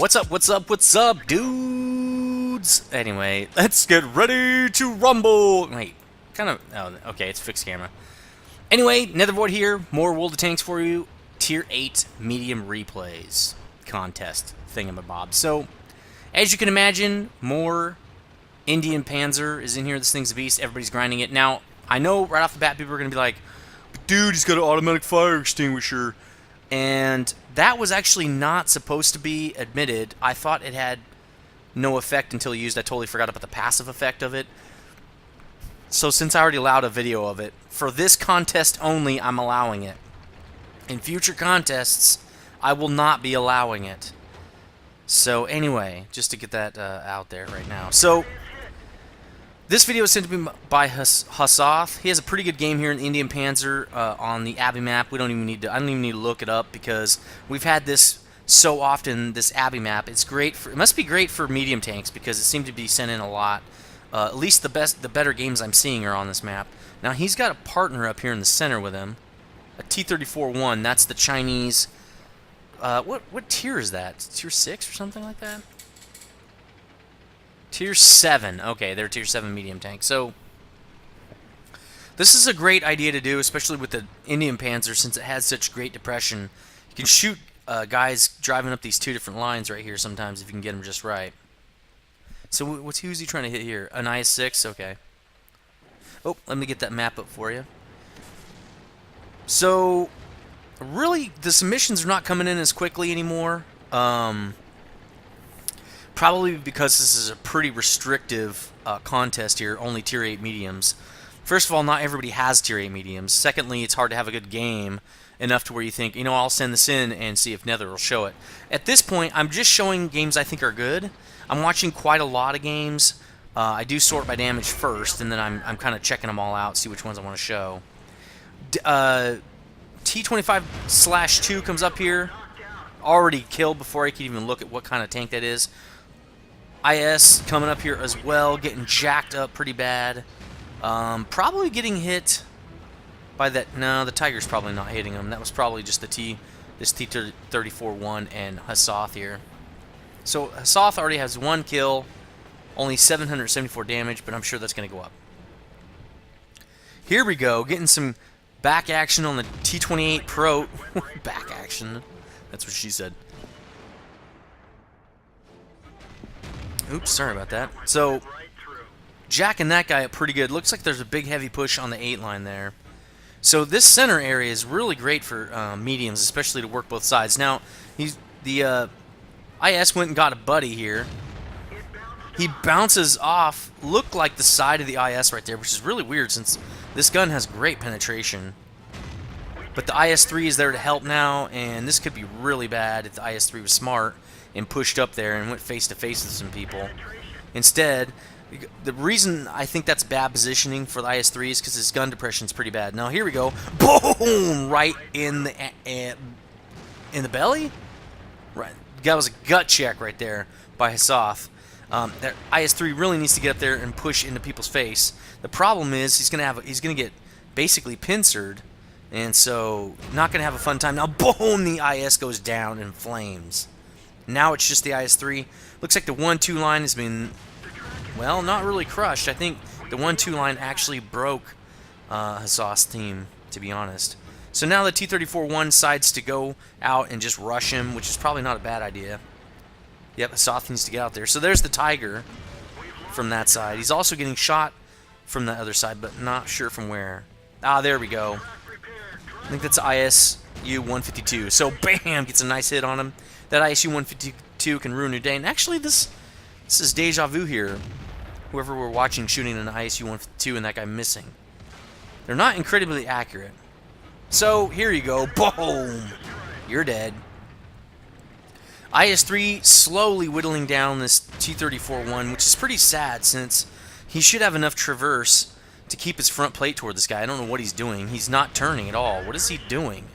What's up, dudes? Anyway, let's get ready to rumble. Wait, oh, okay, it's fixed camera. Anyway, Nethervvoid here, more World of Tanks for you. Tier 8 medium replays contest thingamabob. So, as you can imagine, more Indian Panzer is in here. This thing's a beast. Everybody's grinding it. Now, I know right off the bat people are going to be like, dude, he's got an automatic fire extinguisher. And that was actually not supposed to be admitted. I thought it had no effect until used. I totally forgot about the passive effect of it. So since I already allowed a video of it, for this contest only, I'm allowing it. In future contests, I will not be allowing it. So anyway, just to get that out there right now. So this video is sent to me by Hasath. He has a pretty good game here in the Indian Panzer on the Abbey map. I don't even need to look it up because we've had this so often. This Abbey map, it's great for. It must be great for medium tanks because it seems to be sent in a lot. At least the better games I'm seeing are on this map. Now he's got a partner up here in the center with him, a T-34-1. That's the Chinese. What tier is that? Tier 6 or something like that? Tier 7. Okay, they're Tier 7 medium tank. So, this is a great idea to do, especially with the Indian Panzer, since it has such great depression. You can shoot guys driving up these two different lines right here sometimes if you can get them just right. So, who's he trying to hit here? An IS-6? Okay. Oh, let me get that map up for you. So, really, the submissions are not coming in as quickly anymore. Probably because this is a pretty restrictive contest here, only Tier 8 mediums. First of all, not everybody has Tier 8 mediums. Secondly, it's hard to have a good game enough to where you think, you know, I'll send this in and see if Nether will show it. At this point, I'm just showing games I think are good. I'm watching quite a lot of games. I do sort by damage first, and then I'm kind of checking them all out, see which ones I want to show. T25/2 comes up here. Already killed before I can even look at what kind of tank that is. IS coming up here as well, getting jacked up pretty bad. Probably getting hit by that. No, the Tiger's probably not hitting him. That was probably just this T-34-1 and Hasath here. So Hasath already has one kill, only 774 damage, but I'm sure that's going to go up. Here we go, getting some back action on the T-28 Pro. Back action. That's what she said. Oops, sorry about that. So, jacking that guy up pretty good. Looks like there's a big heavy push on the 8 line there. So this center area is really great for mediums, especially to work both sides. Now, the IS went and got a buddy here. He bounces off, looked like the side of the IS right there, which is really weird since this gun has great penetration. But the IS-3 is there to help now, and this could be really bad if the IS-3 was smart and pushed up there and went face-to-face with some people. Instead, the reason I think that's bad positioning for the IS-3 is because his gun depression is pretty bad. Now, here we go. Boom! Right in the belly? Right. That was a gut check right there by Hasath. That IS-3 really needs to get up there and push into people's face. The problem is he's gonna get basically pincered, and so not gonna have a fun time. Now, boom! The IS goes down in flames. Now it's just the IS-3. Looks like the 1-2 line has been, well, not really crushed. I think the 1-2 line actually broke Hasath's team, to be honest. So now the T-34-1 decides to go out and just rush him, which is probably not a bad idea. Yep, Hasath needs to get out there. So there's the Tiger from that side. He's also getting shot from the other side, but not sure from where. Ah, there we go. I think that's ISU-152. So, bam! Gets a nice hit on him. That ISU-152 can ruin your day. And actually, this is deja vu here. Whoever we're watching shooting an ISU-152 and that guy missing. They're not incredibly accurate. So, here you go. Boom! You're dead. IS-3 slowly whittling down this T-34-1, which is pretty sad since he should have enough traverse to keep his front plate toward this guy. I don't know what he's doing. He's not turning at all. What is he doing?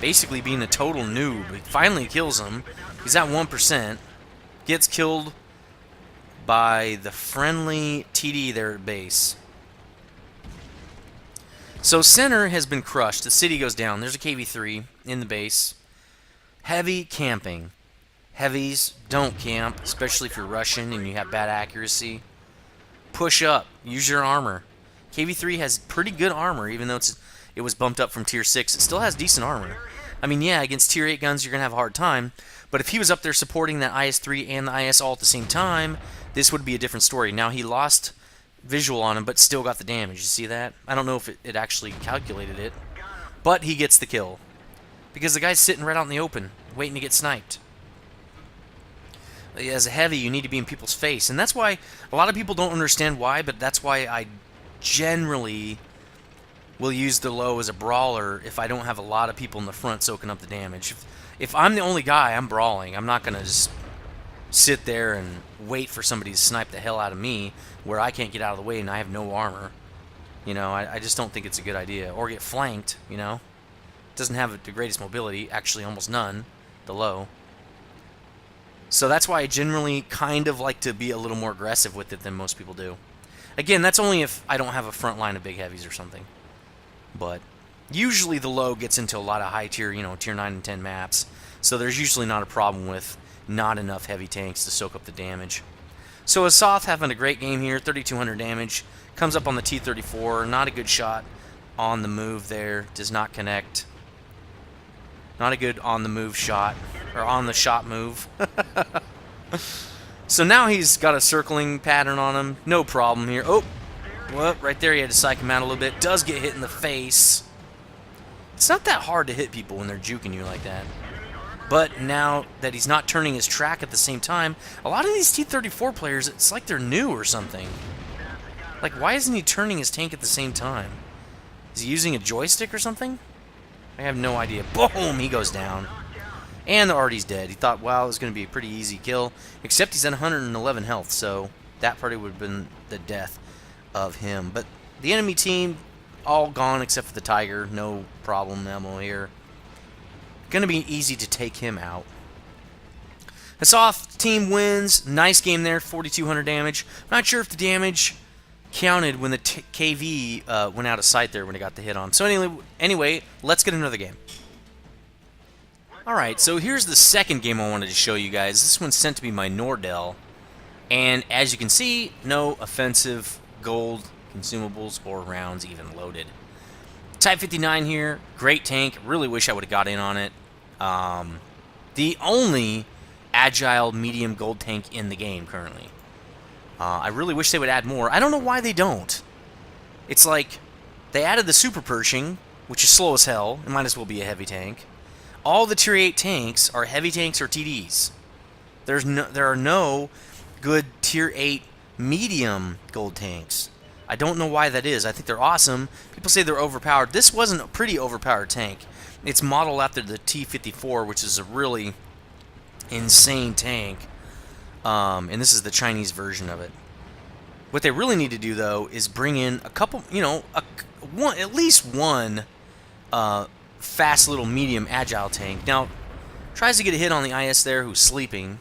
Basically being a total noob. He finally kills him. He's at 1%. Gets killed by the friendly TD there at base. So center has been crushed. The city goes down. There's a KV-3 in the base. Heavy camping. Heavies, don't camp, especially if you're Russian and you have bad accuracy. Push up. Use your armor. KV-3 has pretty good armor, even though it was bumped up from Tier 6. It still has decent armor. I mean, yeah, against Tier 8 guns, you're going to have a hard time. But if he was up there supporting that IS-3 and the IS all at the same time, this would be a different story. Now, he lost visual on him, but still got the damage. You see that? I don't know if it actually calculated it. But he gets the kill. Because the guy's sitting right out in the open, waiting to get sniped. As a heavy, you need to be in people's face. And that's why a lot of people don't understand why, but that's why I generally will use the low as a brawler if I don't have a lot of people in the front soaking up the damage. If I'm the only guy, I'm brawling. I'm not going to just sit there and wait for somebody to snipe the hell out of me where I can't get out of the way and I have no armor. You know, I just don't think it's a good idea. Or get flanked, you know. It doesn't have the greatest mobility, actually almost none, the low. So that's why I generally kind of like to be a little more aggressive with it than most people do. Again, that's only if I don't have a front line of big heavies or something. But usually the low gets into a lot of high tier, you know, tier 9 and 10 maps. So there's usually not a problem with not enough heavy tanks to soak up the damage. So Asoth having a great game here, 3,200 damage. Comes up on the T-34, not a good shot on the move there, does not connect. Not a good on the move shot, or on the shot move. So now he's got a circling pattern on him, no problem here. Oh, well, right there he had to psych him out a little bit. Does get hit in the face. It's not that hard to hit people when they're juking you like that. But now that he's not turning his track at the same time, a lot of these T-34 players, it's like they're new or something. Like, why isn't he turning his tank at the same time? Is he using a joystick or something? I have no idea. Boom! He goes down. And the Artie's dead. He thought, wow, it was going to be a pretty easy kill. Except he's at 111 health, so that probably would have been the death of him. But the enemy team, all gone except for the Tiger. No problem, ammo here. Going to be easy to take him out. Asoth team wins. Nice game there, 4,200 damage. I'm not sure if the damage counted when the KV went out of sight there when it got the hit on. So anyway, let's get another game. Alright, so here's the second game I wanted to show you guys. This one's sent to me by Nordell. And as you can see, no offensive gold consumables or rounds even loaded. Type 59 here, great tank. Really wish I would have got in on it. The only agile medium gold tank in the game currently. I really wish they would add more. I don't know why they don't. It's like they added the Super Pershing, which is slow as hell. It might as well be a heavy tank. All the Tier 8 tanks are heavy tanks or TDs. There are no good Tier 8 medium gold tanks. I don't know why that is. I think they're awesome. People say they're overpowered. This wasn't a pretty overpowered tank. It's modeled after the T-54, which is a really insane tank. And this is the Chinese version of it. What they really need to do, though, is bring in a couple, you know, at least one fast little medium agile tank. Now, tries to get a hit on the IS there who's sleeping.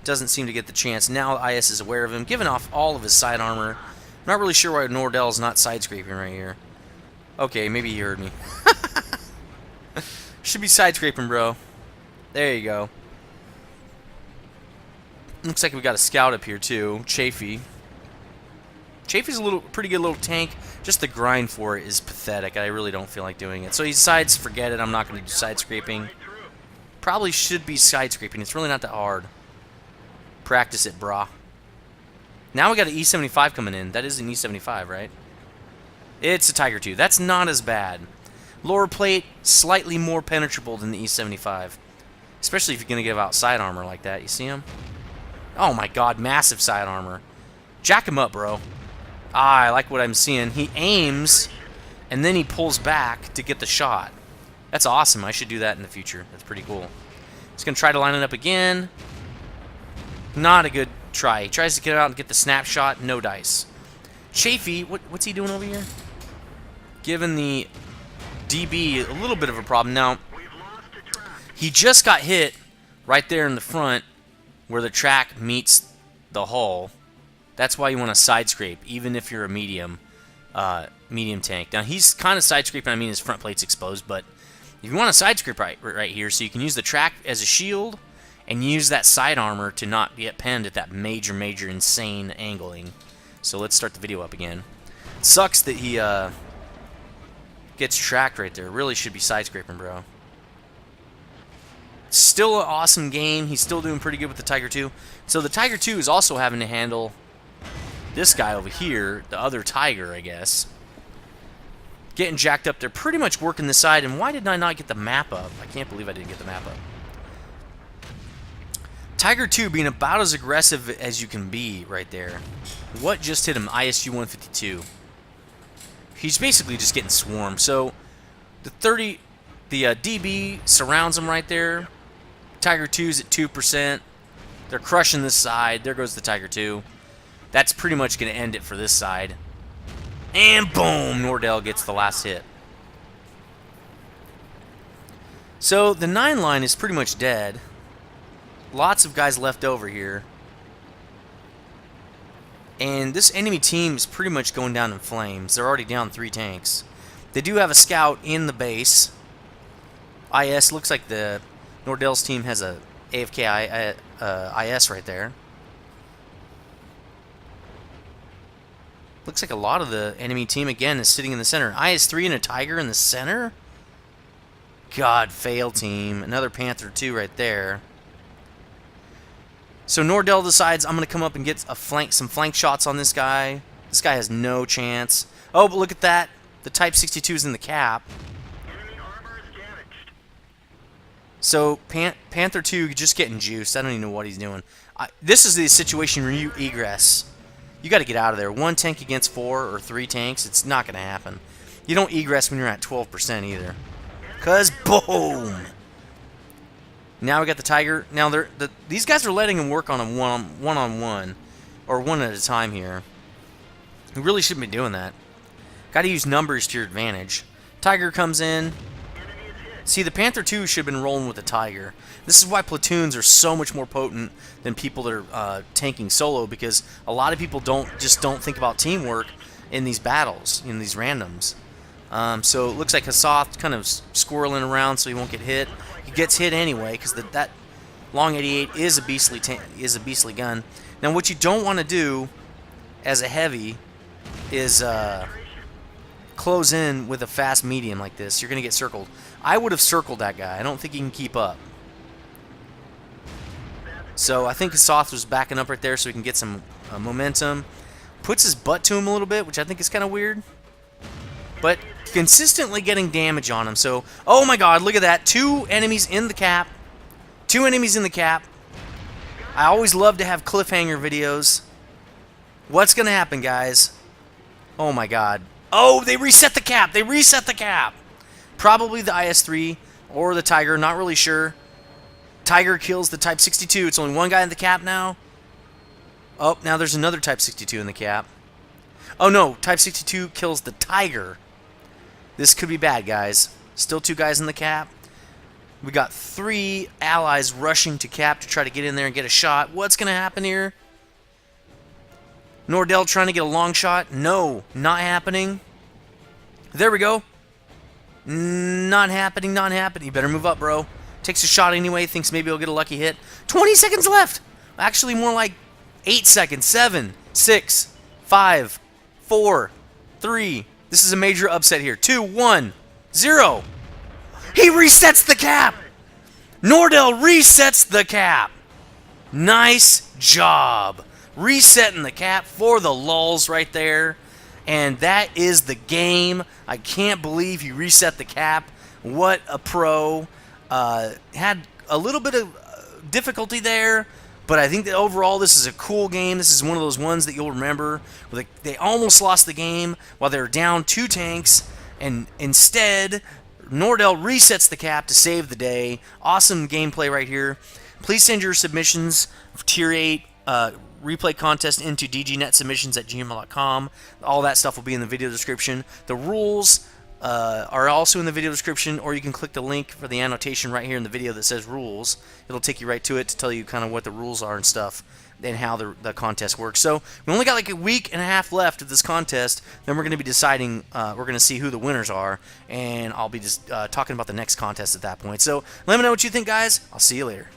Doesn't seem to get the chance. Now the IS is aware of him, giving off all of his side armor. I'm not really sure why Nordell's not side-scraping right here. Okay, maybe he heard me. Should be side-scraping, bro. There you go. Looks like we got a scout up here, too. Chafee. Chafee's a pretty good little tank. Just the grind for it is pathetic. I really don't feel like doing it. So he decides, forget it, I'm not going to do side-scraping. Probably should be side-scraping. It's really not that hard. Practice it, brah. Now we got an E75 coming in. That is an E75, right? It's a Tiger 2. That's not as bad. Lower plate, slightly more penetrable than the E75. Especially if you're going to give out side armor like that. You see him? Oh my god, massive side armor. Jack him up, bro. Ah, I like what I'm seeing. He aims, and then he pulls back to get the shot. That's awesome. I should do that in the future. That's pretty cool. He's going to try to line it up again. Not a good try. He tries to get out and get the snapshot. No dice. Chafee, what's he doing over here? Giving the DB a little bit of a problem. Now, he just got hit right there in the front where the track meets the hull. That's why you want to side scrape, even if you're a medium tank. Now, he's kind of side scraping. I mean, his front plate's exposed, but if you want to side scrape right here, so you can use the track as a shield, and use that side armor to not get pinned at that major, insane angling. So let's start the video up again. It sucks that he gets tracked right there. Really should be side scraping, bro. Still an awesome game. He's still doing pretty good with the Tiger 2. So the Tiger 2 is also having to handle this guy over here, the other Tiger, I guess. Getting jacked up there, pretty much working the side. And why did I not get the map up? I can't believe I didn't get the map up. Tiger 2 being about as aggressive as you can be right there. What just hit him? ISU 152. He's basically just getting swarmed. So the DB surrounds him right there. Tiger 2's at 2%. They're crushing this side. There goes the Tiger 2. That's pretty much going to end it for this side. And boom! Nordell gets the last hit. So the 9 line is pretty much dead. Lots of guys left over here. And this enemy team is pretty much going down in flames. They're already down 3 tanks. They do have a scout in the base. IS looks like the Nordell's team has a AFK IS right there. Looks like a lot of the enemy team again is sitting in the center. IS-3 and a Tiger in the center? God, fail team. Another Panther 2 right there. So Nordell decides I'm going to come up and get some flank shots on this guy. This guy has no chance. Oh, but look at that. The Type 62 is in the cap. So Panther 2 just getting juiced. I don't even know what he's doing. This is the situation where you egress. You got to get out of there. 1 tank against 4 or 3 tanks, it's not going to happen. You don't egress when you're at 12% either. Because boom! Now we got the Tiger. Now these guys are letting him work on a one-on-one, or one at a time here. You really shouldn't be doing that. Got to use numbers to your advantage. Tiger comes in. See, the Panther 2 should have been rolling with the Tiger. This is why platoons are so much more potent than people that are tanking solo, because a lot of people don't think about teamwork in these battles, in these randoms. So it looks like Hassath kind of squirreling around so he won't get hit. He gets hit anyway because that long 88 is a beastly gun. Now what you don't want to do as a heavy is close in with a fast medium like this. You're going to get circled. I would have circled that guy. I don't think he can keep up. So I think Hassath was backing up right there so he can get some momentum. Puts his butt to him a little bit, which I think is kind of weird. But consistently getting damage on him. So, oh my god, look at that. 2 enemies in the cap. 2 enemies in the cap. I always love to have cliffhanger videos. What's going to happen, guys? Oh my god. Oh, they reset the cap. They reset the cap. Probably the IS-3 or the Tiger. Not really sure. Tiger kills the Type 62. It's only 1 guy in the cap now. Oh, now there's another Type 62 in the cap. Oh no, Type 62 kills the Tiger. This could be bad, guys. Still 2 guys in the cap. We got 3 allies rushing to cap to try to get in there and get a shot. What's going to happen here? Nordell trying to get a long shot. No, not happening. There we go. Not happening, not happening. You better move up, bro. Takes a shot anyway. Thinks maybe he'll get a lucky hit. 20 seconds left. Actually, more like 8 seconds. 7, 6, 5, 4, 3. This is a major upset here. 2, 1, 0. He resets the cap. Nordell resets the cap. Nice job. Resetting the cap for the lulz right there. And that is the game. I can't believe he reset the cap. What a pro. Had a little bit of difficulty there, but I think that overall this is a cool game. This is one of those ones that you'll remember. Where they almost lost the game while they were down 2 tanks, and instead Nordell resets the cap to save the day. Awesome gameplay right here. Please send your submissions for Tier 8 replay contest into dgnetsubmissions@gmail.com. All that stuff will be in the video description. The rules are also in the video description, or you can click the link for the annotation right here in the video that says rules. It'll take you right to it to tell you kind of what the rules are and stuff and how the contest works. So we only got like a week and a half left of this contest. Then we're going to be deciding, we're going to see who the winners are, and I'll be just talking about the next contest at that point. So let me know what you think, guys. I'll see you later.